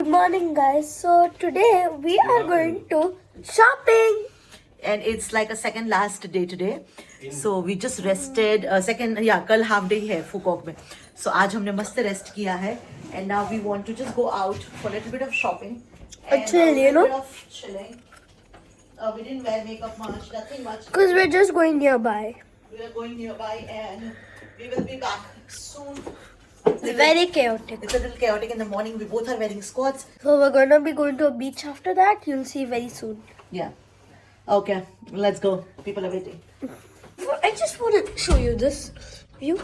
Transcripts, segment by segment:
Good morning, guys. So today we are going to shopping. And it's like a second last day today. So we just rested. कल half day है फुकॉक में. So आज हमने मस्त rest किया है. And now we want to just go out for a little bit of shopping. And chill, you know? A little bit of chilling. We didn't wear makeup much, nothing much. Because we're just going nearby. We are going nearby and we will be back soon. It's very chaotic. It's a little chaotic in the morning. We both are wearing skirts. So we're gonna be going to a beach after that. You'll see very soon. Yeah. Okay, let's go. People are waiting. I just want to show you this view.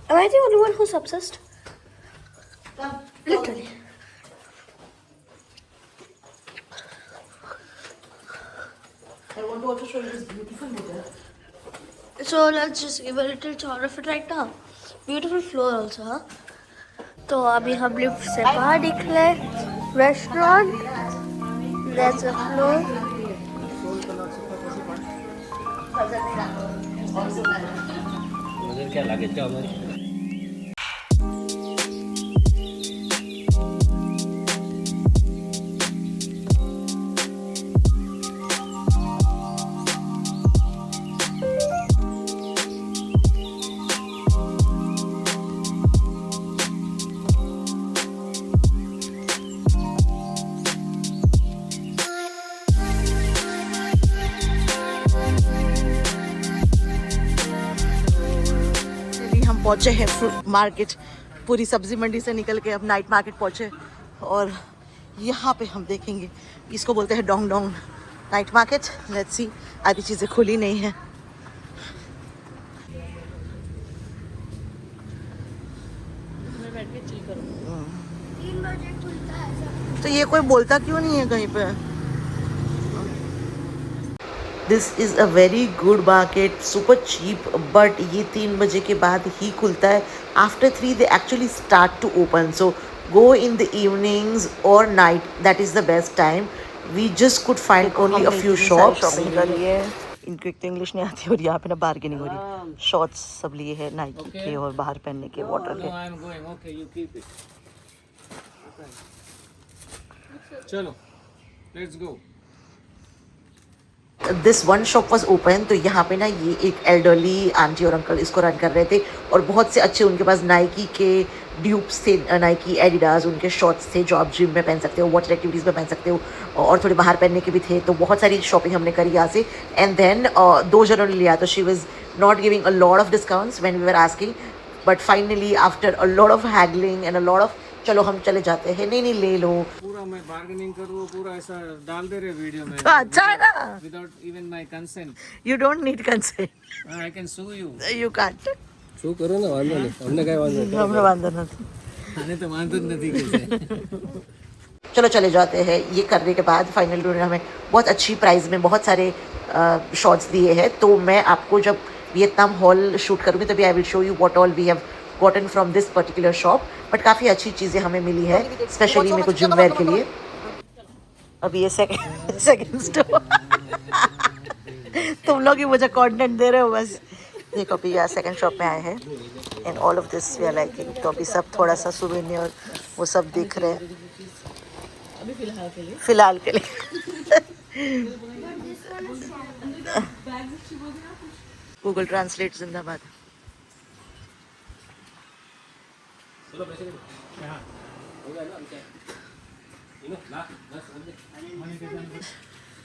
Am I the only one who's obsessed? Come. Literally. I want to also show you this beautiful hotel. So let's just give a little tour of it right now. Beautiful floor also, huh? तो अभी हम lift से बाहर निकले. Restaurant. That's a floor. नजर क्या लागे क्या हमारी पहुंचे हैं फ्रूट मार्केट. पूरी सब्जी मंडी से निकल के अब नाइट मार्केट पहुंचे और यहाँ पे हम देखेंगे इसको बोलते हैं Dong Dong night market. Let's see. आधी चीज़ें खुली नहीं है. तो ये कोई बोलता क्यों नहीं है कहीं पे. This is a very good market. Super cheap. But ये 3 बजे के बाद ही खुलता है. After 3 they actually start to open. So go in the evenings और night. That is the best time. We just could find only a few shops. Shopping करिए. इनको एक तो इंग्लिश नहीं आती और यहाँ पे ना बार्गेनिंग हो रही. शॉर्ट्स सब लिए हैं नाइकी के और बाहर पहनने के वाटर के. चलो let's go. This one shop was open. तो यहाँ पे ना ये एक एल्डरली आंटी और अंकल इसको रन कर रहे थे और बहुत से अच्छे उनके पास नाइकी के ड्यूब्स थे. नाइकी एडिडास उनके शॉर्ट्स थे जो आप जिम में पहन सकते हो, वाटर एक्टिविटीज़ में पहन सकते हो और थोड़े बाहर पहनने के भी थे. तो बहुत सारी शॉपिंग हमने करी यहाँ से. एंड देन 2 जनों ने लिया तो she was not giving a lot of discounts when we were asking. But finally after a lot of haggling and a lot of चलो हम चले जाते हैं. नहीं ले लो. पूरा मैं बार्गेनिंग करूँ पूरा ऐसा डाल दे रहे वीडियो में. तो अच्छा है ना. Without even my consent. You don't need consent. I can sue you. You can't. શું કરો ને વાંધો નહીં. અમને કઈ વાંધો નહીં. हमें वांदा नहीं. આને તો વાંધો જ નથી કે चलो चले जाते हैं. ये करने के बाद फाइनल उन्होंने हमें बहुत अच्छी प्राइस में बहुत सारे शॉट्स दिए हैं. तो मैं आपको जब वियतनाम हॉल शूट करूँगी तभी I will show you what all we have gotten from this particular shop. But काफ़ी अच्छी चीज़ें हमें मिली है स्पेशली मेरे को जिम वेयर के लिए. अभी ये सेकंड स्टोर. तुम लोग ही मुझे कंटेंट दे रहे हो बस. देखो अभी यहाँ सेकंड शॉप में आए हैं and all of this we are liking. तो अभी सब थोड़ा सा सुवेनियर और वो सब दिख रहे हैं अभी फिलहाल के लिए. गूगल ट्रांसलेट जिंदाबाद.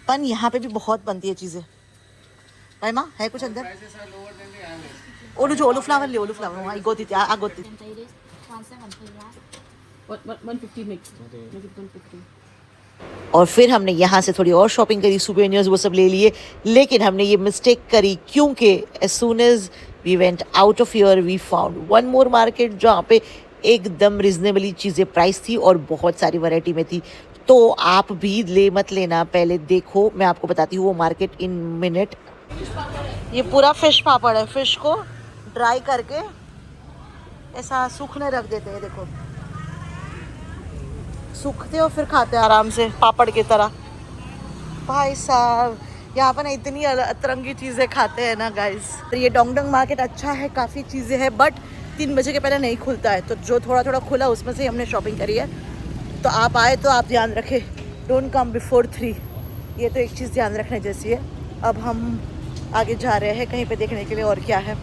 पन यहाँ पे भी बहुत बनती है चीज़ें. भाई माँ है कुछ अंदर. ओलू जो ओलू फ्लावर ले. ओलू फ्लावर आई गोती थी आ गोती. 150 mix. Make it 150. और फिर हमने यहाँ से थोड़ी और शॉपिंग करी. सुवेनियर्स वो सब ले लिए. लेकिन हमने ये मिस्टेक करी क्योंकि as soon as we went out of here we found one more market जहाँ पे एकदम रिजनेबली चीज़ें प्राइस थी और बहुत सारी वैरायटी में थी. तो आप भी ले मत लेना. पहले देखो मैं आपको बताती हूँ वो मार्केट इन मिनट. ये पूरा फिश पापड़ है. फिश को ड्राई करके ऐसा सूखने रख देते हैं. देखो सूखते और फिर खाते हैं आराम से पापड़ की तरह. भाई साहब यहाँ पर ना इतनी अतरंगी चीज़ें खाते हैं ना गाइस. ये डोंगडोंग मार्केट अच्छा है, काफ़ी चीज़ें हैं बट 3 बजे के पहले नहीं खुलता है. तो जो थोड़ा थोड़ा खुला उसमें से हमने शॉपिंग करी है. तो आप आए तो आप ध्यान रखें, डोंट कम बिफोर 3। ये तो एक चीज़ ध्यान रखने जैसी है। अब हम आगे जा रहे हैं कहीं पे देखने के लिए और क्या है।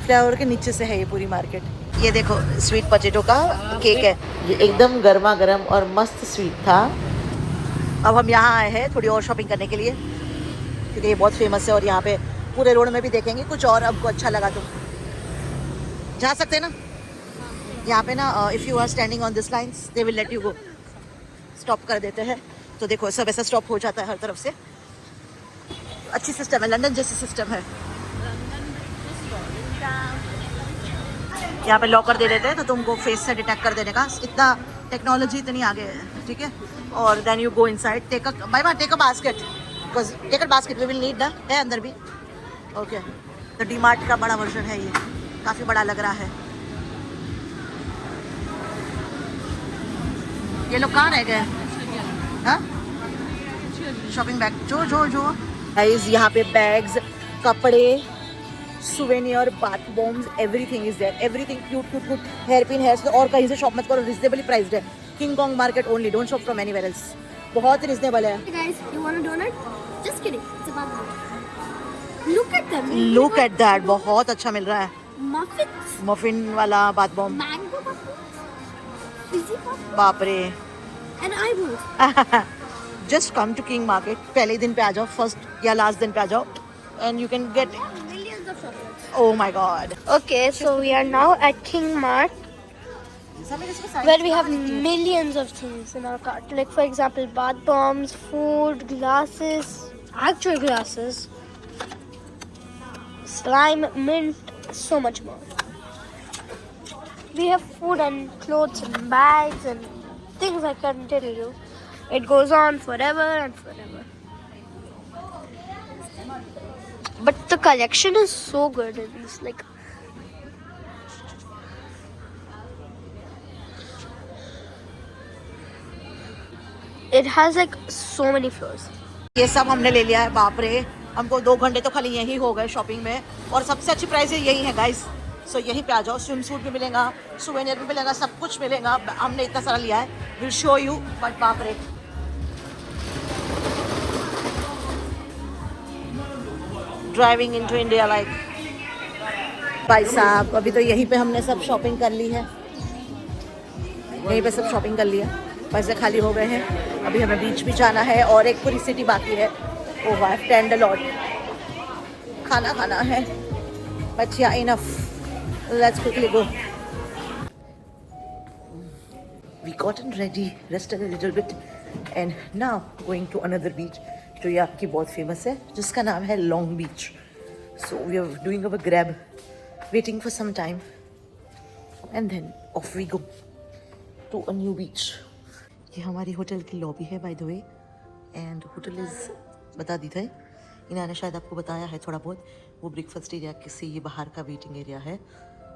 फ्लाईओवर के नीचे से है ये पूरी मार्केट। ये देखो स्वीट पोटैटो का केक है, ये एकदम गर्मा गर्म और मस्त स्वीट था। अब हम यहाँ आए हैं थोड़ी और शॉपिंग करने के लिए, क्योंकि ये बहुत फेमस है और यहाँ पे पूरे रोड में भी देखेंगे कुछ और आपको अच्छा लगा तो जा सकते हैं ना। यहाँ पे ना if you are standing on this lines they will let you go, stop कर देते हैं। तो देखो सब ऐसा स्टॉप हो जाता है हर तरफ से। अच्छी सिस्टम है, लंदन जैसी सिस्टम है। यहाँ पे लॉकर दे देते हैं तो तुमको फेस से डिटेक्ट कर देने का, इतना टेक्नोलॉजी इतनी आगे है, ठीक है। और then you go inside, take a basket, because take a basket we will need ना, है अंदर भी। ओके, तो डी मार्ट का बड़ा वर्जन है ये, काफ़ी बड़ा लग रहा है। ये लोग कहाँ रह गए? हाँ, शॉपिंग बैग जो जो जो गाइस, यहाँ पे बैग्स, कपड़े, souvenir, bath bombs, everything is there, everything cute cute cute, hair pin, hair, और कहीं से शॉप मत करो, रिजनेबली प्राइस्ड है। King Kong market only, don't shop from anywhere else, बहुत रिजनेबल है। Guys, you want a donut? Just kidding. It's a bad donut. Look at them. Look at that, बहुत अच्छा मिल रहा है। Muffins. मफिन वाला bath bomb, Mango muffins. Fizzy puff. बाप रे। And eyeballs. Just come to King market, पहले दिन पे आ जाओ, फर्स्ट या लास्ट दिन पे आ जाओ, and you can get Millions of chocolates. Oh my God. Okay, so we are now at King Mart, where we have millions of things in our cart. Like for example, bath bombs, food, glasses, actual glasses, slime, mint, so much more. We have food and clothes and bags and things I can't tell you. It goes on forever and forever. But the collection is so good in these, like, it has like so many floors. ये सब हमने ले लिया है, बाप रे, हमको 2 घंटे तो खाली यही हो गए शॉपिंग में, और सबसे अच्छी प्राइस यही है गाइस। सो यहीं पे आ जाओ, स्विम सूट भी मिलेगा, सुवेनियर भी मिलेगा, सब कुछ मिलेगा। हमने इतना सारा लिया है, विल शो यू, बट बाप रे, ड्राइविंग इनटू इंडिया लाइक। भाई साहब, अभी तो यहीं पे हमने सब शॉपिंग कर ली है, यहीं पे सब शॉपिंग कर लिया, पैसे खाली हो गए हैं। अभी हमें बीच भी जाना है और एक पूरी सिटी बाकी है। ओह वाह, टेंडर लॉट, खाना खाना है, बट या enough, let's quickly go. We gotten ready, rested a little bit, and now going to another beach जो यहाँ की बहुत फेमस है, जिसका नाम है Long Beach. So we are doing our grab, waiting for some time, and then off we go to a new beach. ये हमारी होटल की लॉबी है by the way, and hotel is, बता दी था इन्होंने, शायद आपको बताया है थोड़ा बहुत। वो ब्रेकफास्ट एरिया से ये बाहर का वेटिंग एरिया है,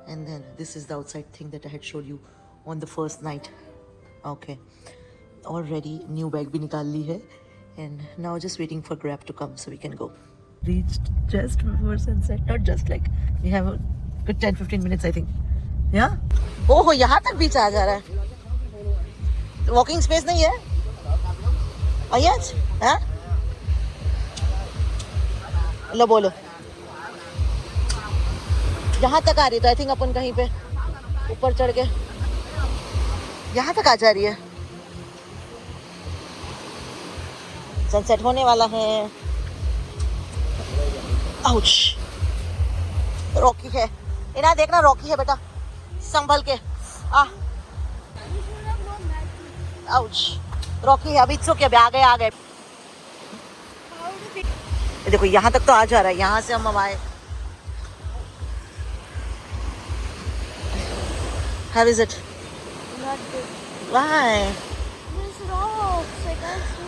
and then this is the outside thing that I had showed you on the first night. Okay, already new bag भी निकाल ली है, and now just waiting for Grab to come so we can go. Reached just before sunset, not just like, we have a good 10-15 minutes I think. Yeah? ओहो, यहाँ तक बीच आ जा रहा है, वॉकिंग स्पेस नहीं है? यस, हाँ, लो बोलो, यहाँ तक आ रही, तो आई थिंक अपन कहीं पे ऊपर चढ़ के यहाँ तक आ जा रही है। सनसेट होने वाला है। आउच, रॉकी है, इना देखना, रॉकी है बेटा, संभल के आ। आउच, रॉकी है, अभी इट्स ओके, अभी आ गए। देखो यहाँ तक तो आ जा रहा है, यहाँ से हम आए। How is it? Not good. Why? There's rocks. I can't swim.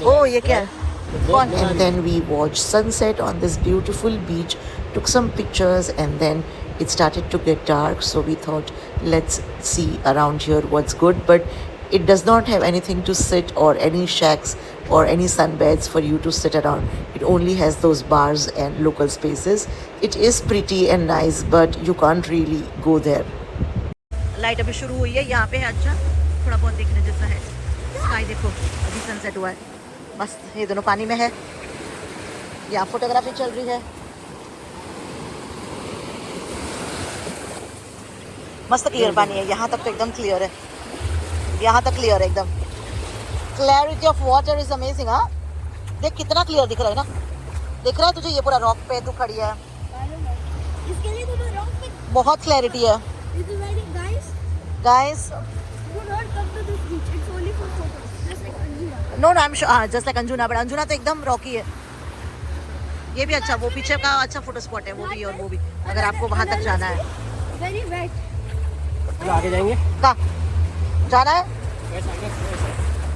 Oh, ये क्या है? Fun. And then we watched sunset on this beautiful beach, took some pictures, and then it started to get dark, so we thought let's see around here what's good, but it does not have anything to sit or any shacks or any sunbeds for you to sit around. It only has those bars and local spaces. It is pretty and nice, but you can't really go there. Light अभी शुरू हुई है यहाँ पे है, अच्छा थोड़ा बहुत देखने जैसा है. स्काई देखो, अभी सनसेट हुआ है, मस्त. ये दोनों पानी में है, यहाँ फोटोग्राफी चल रही है. मस्त क्लियर पानी है, यहाँ तक तो एकदम क्लियर है, यहाँ तक क्लियर है एकदम. Clarity of water is amazing. हाँ देख कितना क्लियर दिख रहा है ना, दिख रहा है तुझे? ये पूरा रॉक पे तू खड़ी है, इसके लिए तो रॉक पे बहुत क्लैरिटी है. Guys do not come to this beach. It's only for photos. Just like Anjuna. No no, I am just like Anjuna, but Anjuna तो एकदम रॉकी है. ये भी अच्छा, वो पीछे का अच्छा फोटो स्पॉट है, वो भी और वो भी, अगर आपको वहां तक जाना है. Very wet. तो आगे जाएंगे. कहाँ जाना है?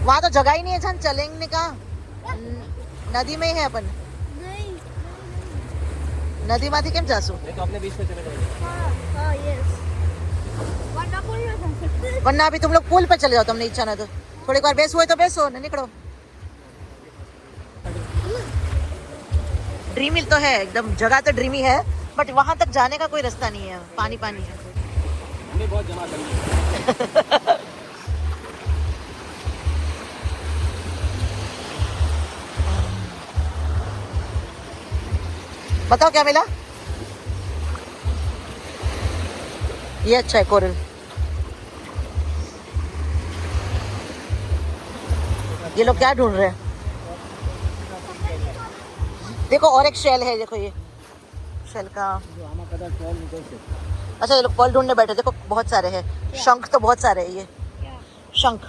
वहाँ तो जगह ही नहीं है, जहाँ चलेंगे कहाँ? नदी में ही है अपन. नहीं. नदी माथी केम जासू? नहीं तो अपने बीच पे चले जाएंगे. हाँ yes. वरना बोल रहा था. वरना अभी तुम लोग पुल पे चले जाओ, तुमने इच्छा ना तो. थोड़ी बार बेस हुए तो बेसो, नहीं निकलो. ड्रीमी तो है एकदम, जगह तो ड्रीमी है, बट वहां तक जाने का कोई रास्ता नहीं है, पानी पानी है. हमने बहुत जमा कर लिया. बताओ क्या मिला? ये अच्छा है कोरल. ये लोग क्या ढूंढ रहे हैं? देखो और एक शेल है, देखो ये शेल का. अच्छा ये लोग पर्ल ढूंढने बैठे, देखो बहुत सारे हैं. शंख तो बहुत सारे हैं, ये शंख,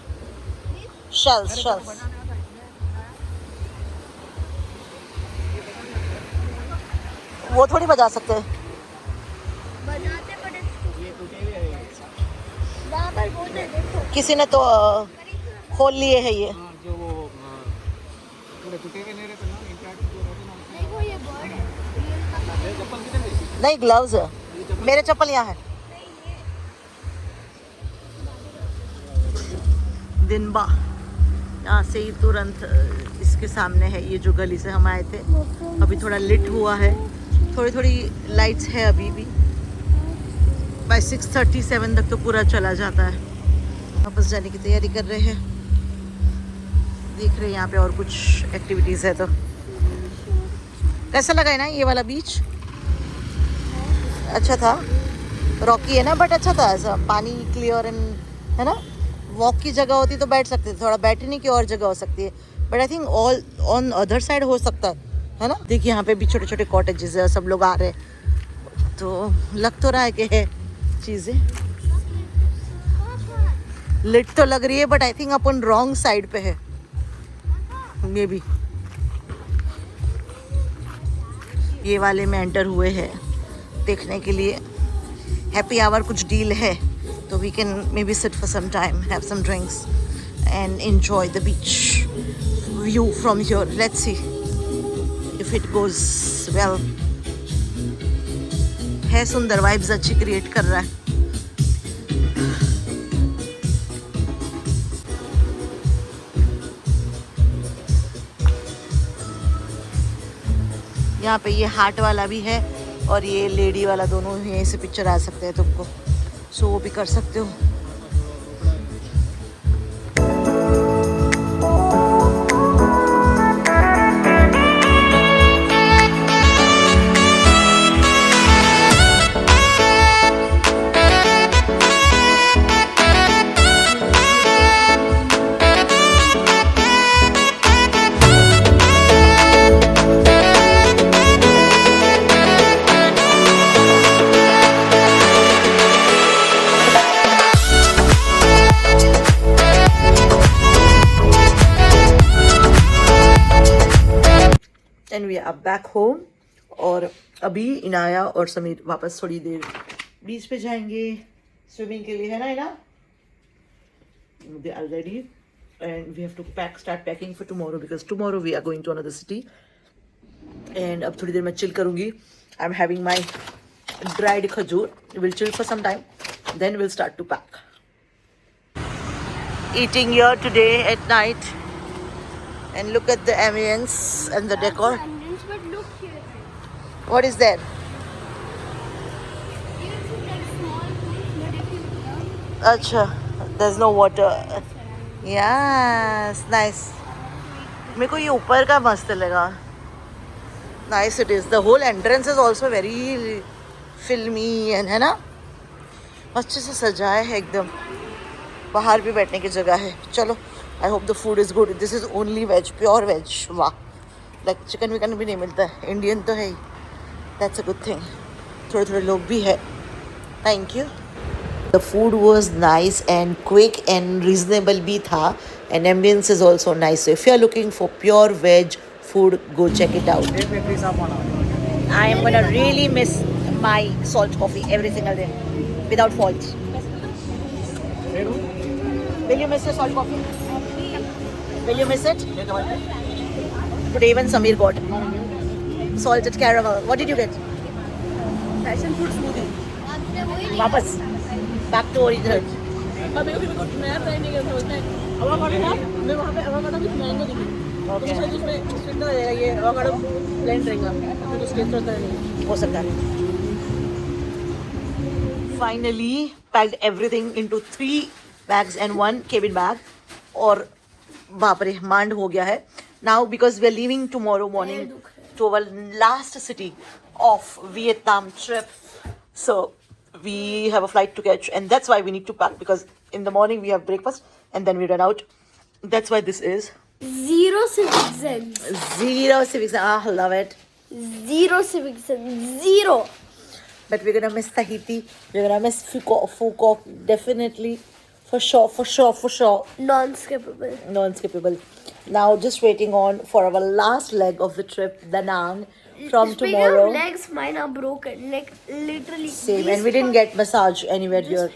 शेल्स शेल्स. वो थोड़ी बजा सकते हैं. बजाते पड़े. वहाँ पर बोलते देखो. किसी ने तो खोल लिए है ये. हाँ, जो वो पूरे टूटे हुए नहीं रहते ना, इंटैक्ट जो रहते ना. देखो ये बर्ड है. मेरे चप्पल किधर गई? नहीं ग्लव्स है, मेरे चप्पल यहाँ है. दिनबा यहाँ से ही तुरंत इसके सामने है, ये जो गली से हम आए थे. अभी थोड़ा लिट हुआ है, थोड़ी थोड़ी लाइट्स है अभी भी. बाय 6:37 तक तो पूरा चला जाता है. वापस जाने की तैयारी कर रहे हैं, देख रहे हैं यहाँ पे और कुछ एक्टिविटीज़ है. तो कैसा लगा है ना ये वाला बीच? अच्छा था, रॉकी है ना, बट अच्छा था. ऐसा पानी क्लियर एंड है ना. वॉक की जगह होती तो बैठ सकते थे, थोड़ा बैठने की और जगह हो सकती है, but I think all on other side हो सकता है ना. देखिए यहाँ पे भी छोटे छोटे कॉटेजेस है, सब लोग आ रहे हैं, तो लग तो रहा है कि है चीज़ें. लिट तो लग रही है, but I think upon wrong side पे है मे बी. ये वाले में एंटर हुए हैं देखने के लिए. हैप्पी आवर कुछ डील है, तो we can maybe sit for some time, have some drinks and enjoy the beach view from here. Let's see if it goes well. है सुंदर, वाइब्स अच्छी क्रिएट कर रहा है. यहाँ पे ये हार्ट वाला भी है और ये लेडी वाला, दोनों यहीं से पिक्चर आ सकते हैं तुमको, सो वो भी कर सकते हो. And we are back home. और अभी इनाया और समीर वापस थोड़ी देर बीच पे जाएंगे स्विमिंग के लिए, है ना इना? They are ready and we have to start packing for tomorrow, because tomorrow we are going to another city. And अब थोड़ी देर में चिल करूँगी. I am having my dried खजूर. Will chill for some time, then will start to pack. Eating here today at night. And look at the ambience and the decor. But look here. What is there? It's like small place, but if you look, Acha, there's no water. Yes, nice. मेरे को ये ऊपर का मस्त लगा. Nice it is. The whole entrance is also very filmy and है ना? अच्छे से सजाया है एकदम. बाहर भी बैठने की जगह है. चलो. I hope the food is good. This is only veg, pure veg. वाह. Like chicken विकन भी नहीं मिलता है. Indian तो है ही. That's a good thing. थोड़े लोग भी है. Thank you. The food was nice and quick and reasonable bhi tha, and ambience is also nice. So if you are looking for pure veg food, go check it out. I am gonna really miss my salt coffee every single day, without fault. Will you miss your salt coffee? Will you miss it? Today even Samir got salted caramel. What did you get? Passion fruit smoothie. Wapas. Back to original. और मेरे को भी नया try नहीं करना होता है. avocado था, मैं वहाँ पे avocado विद मैंगो दिखी. तो शायद उसमें स्वीटनेस आ जाएगा. ये avocado ब्लेंड रहेगा. तो उसके टेस्ट होता नहीं. हो सकता है. Finally packed everything into 3 bags and 1 cabin bag. और बाप रे मांड हो गया है. Now because we are leaving tomorrow morning to our last city of Vietnam trip. So we have a flight to catch and that's why we need to pack because in the morning we have breakfast and then we run out. That's why this is zero civic sense. zero civics. I love it. Zero civic sense. Zero. But we're gonna miss Tahiti. We're gonna miss Phuket definitely. For sure. Non-skippable. Non-skippable. Now just waiting on for our last leg of the trip, Da Nang. From Speaking tomorrow. of legs, mine are broken. Like literally. Same, and we didn't get massage anywhere here.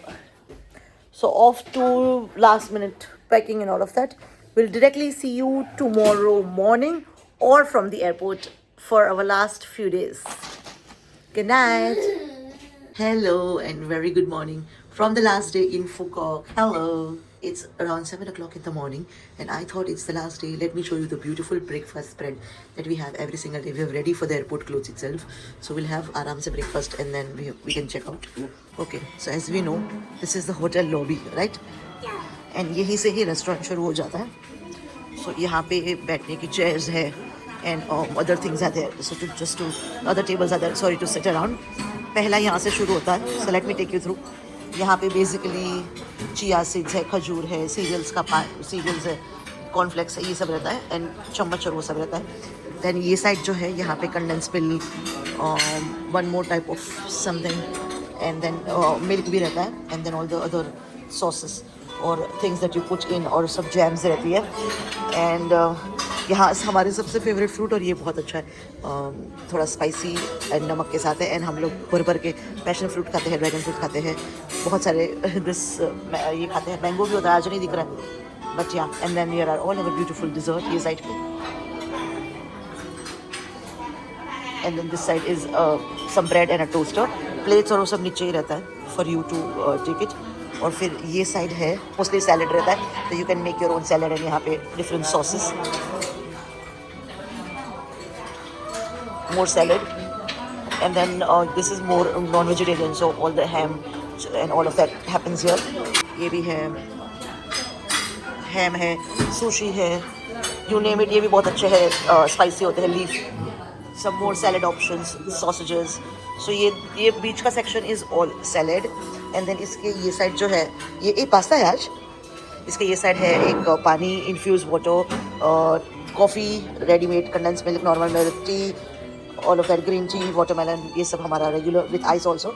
So off to last minute packing and all of that. We'll directly see you tomorrow morning or from the airport for our last few days. Good night. Hello and very good morning from the last day in Phuket. Hello. It's around 7 o'clock in the morning and I thought it's the last day. Let me show you the beautiful breakfast spread that we have every single day. We are ready for the airport clothes itself. So we'll have aram se breakfast and then we can check out. Okay, so as we know, this is the hotel lobby, right? And यहीं से ही restaurant शुरू हो जाता है. So यहाँ पे बैठने की chairs है and other things are there. So other tables are there. Sorry to sit around. पहला यहाँ से शुरू होता है. So let me take you through. यहाँ पे बेसिकली चिया सीड्स है, खजूर है, सीरियल्स है, कॉर्नफ्लेक्स है, ये सब रहता है एंड चम्मच और वो सब रहता है. देन ये साइड जो है यहाँ पे condensed milk, 1 more type of something and then milk भी रहता है and then all the other sauces और things that you put in और सब जैम्स रहती है. एंड यहाँ हमारे सबसे फेवरेट फ्रूट और ये बहुत अच्छा है, थोड़ा स्पाइसी एंड नमक के साथ है. एंड हम लोग भर के पैशन फ्रूट खाते हैं, ड्रैगन फ्रूट खाते हैं, बहुत सारे दिस ये खाते हैं. मैंगो भी होता है, आज नहीं दिख रहा है but yeah. And then here are all our beautiful dessert ये साइड पे. And then this side is some bread and a toaster. Plates और वो सब नीचे ही रहता है for you to take it. और फिर ये साइड है मोस्टली सैलड रहता है, तो you can make your own salad and यहाँ पे different sauces. More salad and then this is more non-vegetarian, so all the ham and all of that happens here. ये भी है, ham है, sushi है, you name it. ये भी बहुत अच्छे हैं, spicy होते हैं, leaf. Some more salad options, sausages. So ये बीच का section is all salad and then इसके ये side जो है ये पास्ता है आज. इसके ये साइड है एक पानी, infuse water, coffee, readymade, condense milk, normal milk, tea, all of that, green tea, watermelon, ये सब हमारा regular with ice also.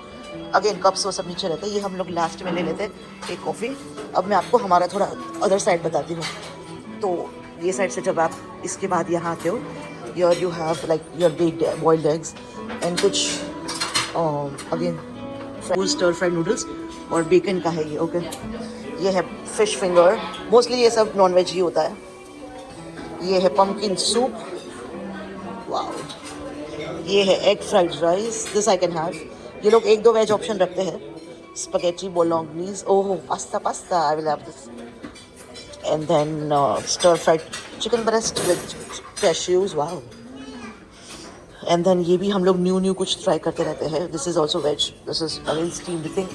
Again cups वो सब नीचे रहते हैं. ये हम लोग लास्ट में ले लेते हैं एक कॉफ़ी. अब मैं आपको हमारा थोड़ा अदर साइड बताती हूँ. तो ये साइड से जब आप इसके बाद यहाँ आते हो, your you have like your baked boiled eggs and कुछ अगेन स्टर फ्राइड नूडल्स और बेकन का है ये. ओके, ये है फिश फिंगर, मोस्टली ये सब नॉन वेज ही होता है. ये है पम्पकिन सूप, वाओ. ये है egg fried rice, this I can have. ये लोग 1-2 वेज ऑप्शन रखते हैं. Spaghetti bolognese, oh pasta, I will have this. And then stir fried chicken breast with cashews, wow. And then ये भी हम लोग न्यू कुछ ट्राई करते रहते हैं। This is also veg, this is again steamed thing.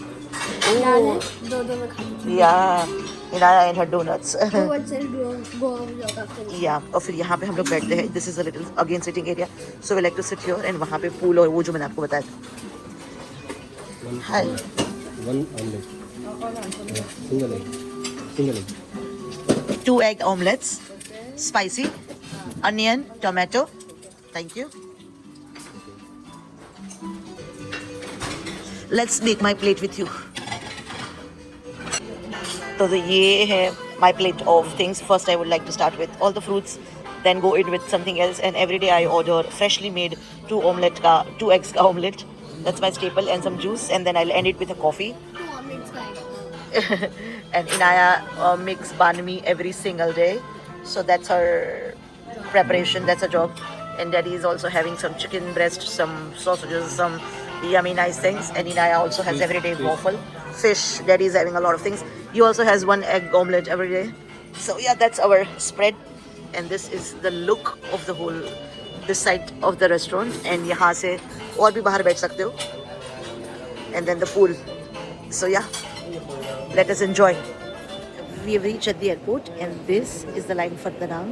दो में खाती थी। या इनाया एंड हर डोनट्स। वो अच्छे गो जाता या और फिर यहाँ पे हम लोग बैठते हैं। This is a little again sitting area, so we like to sit here. And वहाँ पे पूल और वो जो मैंने आपको बताया था। हाय, 1 omelette. Single egg. 2 egg omelets, spicy, onion, tomato. Thank you. Let's make my plate with you. So ये है my plate of things. First, I would like to start with all the fruits, then go in with something else. And every day I order freshly made 2 eggs ka omelette. That's my staple, and some juice. And then I'll end it with a coffee. And Inaya makes banh mi every single day. So that's her preparation. That's her job. And Daddy is also having some chicken breast, some sausages, some yummy nice things. And Inaya also has everyday waffle, fish. Daddy is having a lot of things. He also has 1 egg omelette every day. So yeah, that's our spread. And this is the look of the whole this side of the restaurant. And यहाँ से और भी बाहर बैठ सकते हो. And then the pool. So yeah, let us enjoy. We have reached at the airport, and this is the line for Danang.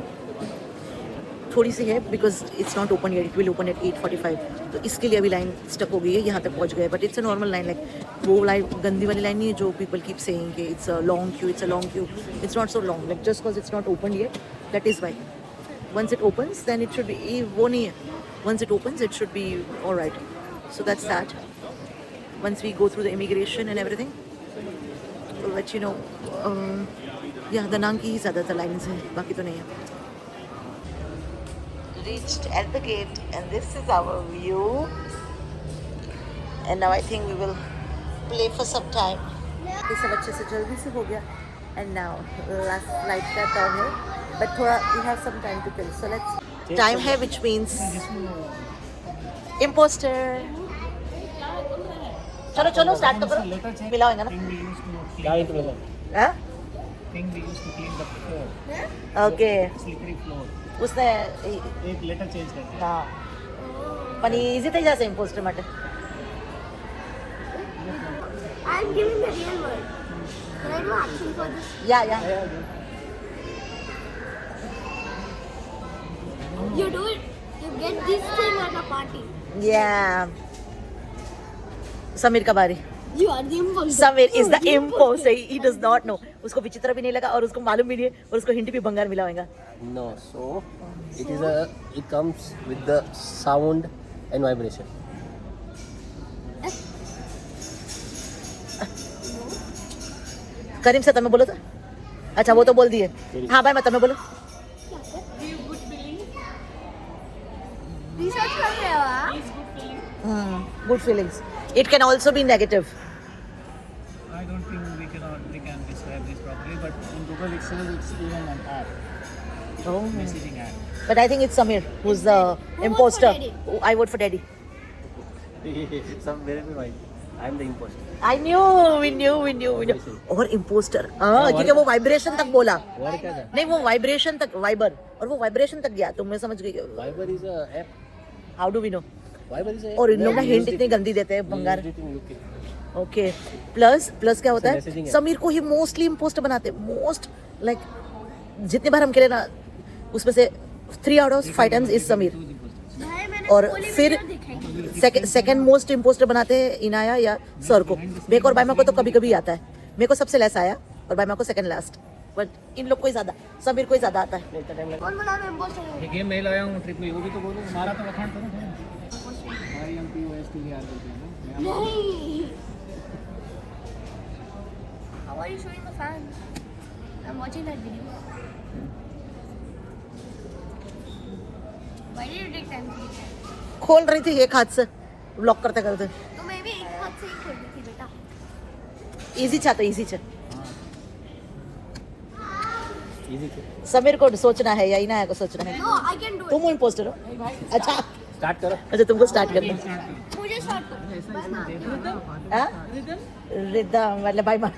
थोड़ी सी है because it's not open yet. It will open at 8:45. तो इसके लिए अभी line stuck हो गई है, यहाँ तक पहुँच गए. But it's a normal line, like वो लाइन गंदी वाली लाइन नहीं है जो people keep saying कि it's a long queue, it's a long queue. It's not so long, like just because it's not opened yet. That is why. Once it opens, then it should be वो नहीं है. Once it opens, it should be all right. So that's that. Once we go through the immigration and everything, we'll let you know. Yeah, Danang की ही ज़्यादातर lines हैं, बाकी तो नहीं है. Reached at the gate, and this is our view. And now I think we will play for some time. ये सब अच्छे से जल्दी से हो गया. And now last flight का time है, but थोड़ा we have some time to kill. So let's time है, which means imposter. चलो start तो करो. मिला होगा ना? क्या इंटरव्यू? हाँ? Thing we used to clean the floor, Okay. slippery floor. उसने एक लेटर चेंज करते हैं. हाँ. पण easy થઈ જશે imposter માટે. I'm giving the real word. Can I do action for this? Yeah. You do it. You get this thing at a party. Yeah. Sameer का बारी. You are the imposter. Sameer is the imposter. He does not know. उसको विचित्र भी नहीं लगा और उसको मालूम भी नहीं है और उसको हिंट भी बंगार मिला होगा. No, so it comes with the sound and vibration. करीम से तमें बोलो तो. अच्छा वो तो बोल दिए. हाँ भाई मैं तमें बोलो. Research कर रहे हो आप? Good feelings. It can also be negative. I don't think we can describe this properly, but in Google it says it's even an app, Oh. messaging app. But I think it's Samir who's the imposter. I vote for Daddy. Some very right. I'm the imposter. I knew. We knew. और imposter. हाँ, क्योंकि वो vibration तक बोला. What क्या था? नहीं वो वाइब्रेशन तक वाइबर और वो वाइब्रेशन तक गया तो मैं समझ गई. Viber is a app. How do we know? Viber is a app. और इन लोग ना We हिंट used इतनी it- गंदी देते हैं we Bangar. used it in UK. Okay. Plus क्या होता It's a messaging है? app. समीर को ही मोस्टली इम्पोस्टर बनाते हैं. मोस्ट लाइक जितने बार हम खेले ना उसमें से 3 out of 5 times is Sameer. भाई मैंने और खोली फिर वीडियो दिखाई. सेकंड मोस्ट इम्पोस्टर बनाते हैं इनाया या सर को. मेरे को और बाइमा को तो कभी कभी आता है. मेरे को सबसे लेस आया और बाइमा को सेकंड लास्ट. बट इन लोग को ही ज्यादा, समीर को ही ज्यादा आता है. कौन बोला मैं imposter हूँ? ये गेम नहीं लाया हूँ ट्रिप में, वो भी तो बोलो. हमारा तो वखाण करो थोड़ा. IMPOSTER बोलते हैं ना. नहीं. How are you showing the fans? I'm watching that video. Why did you take time to do that? खोल रही थी एक हाथ से ब्लॉक करते करते. तो मैं भी एक हाथ से ही खोल रही थी बेटा. इजी था तो इजी था. Easy. समीर को सोचना है या इनाया को सोचना है. No, I can do it. तुम इम्पोस्टर हो. अच्छा Start करो. अच्छा तुमको स्टार्ट करना. मुझे start करो. हाँ? रिदम मतलब बाइमा.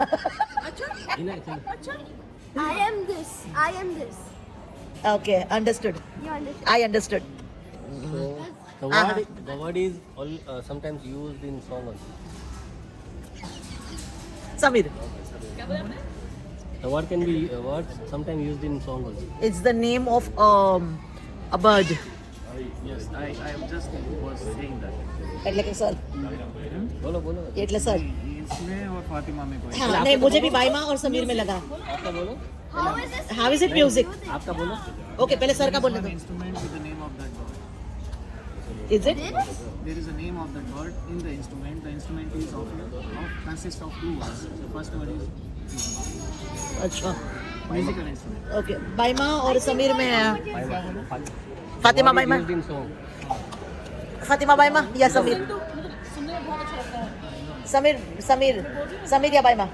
इन्हें चलो. I am this. Okay, understood. You understand? I understood. So the Uh-huh. word is sometimes used in song also. Samir, The word can be sometimes used in song also. it's the name of a bird. Yes, I just was saying that. એટલે કે sir बोलो बोलो. એટલે sir इसमें और फातिमा में कोई हाँ नहीं मुझे भी बाइमा और समीर में लगा. आपका बोलो. How is it music? आपका बोलो. Okay, पहले सर का बोलने one दो. instrument with the name of that bird. Is it? There is a name of that bird in the instrument. The instrument is consists of two words. The first word is अच्छा. musical instrument. Okay, बाइमा और समीर में है. Fatima Fatima बाइमा. used in song. Fatima बाइमा या समीर. सुनने में बहुत अच्छा लगता है. समीर समीर समीर या बाइमा.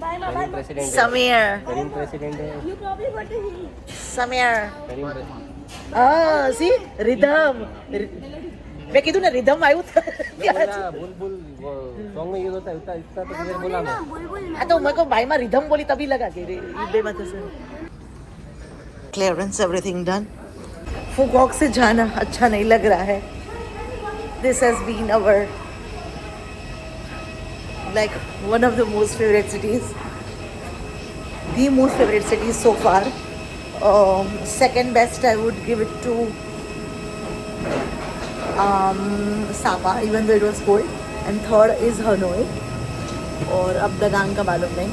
करीम प्रेसिडेंट है. समीर करीम प्रेसिडेंट है. You probably got the hint. Sameer. Karim president. See rhythm. मैं कीधु ना रिदम आयु था. बुलबुल सॉन्ग में यूज होता है. इतना इतना तो क्लियर बोला मैं. तो मेरे को बाइमा रिदम बोली तभी लगा कि बेमत से. Clearance everything done. फुकॉक से जाना अच्छा नहीं लग रहा है. This has been our like one of the most favorite cities. The most favorite cities so far. Second best I would give it to Sapa, even though it was cold. And third is Hanoi. और अब दगांग का मालूम नहीं.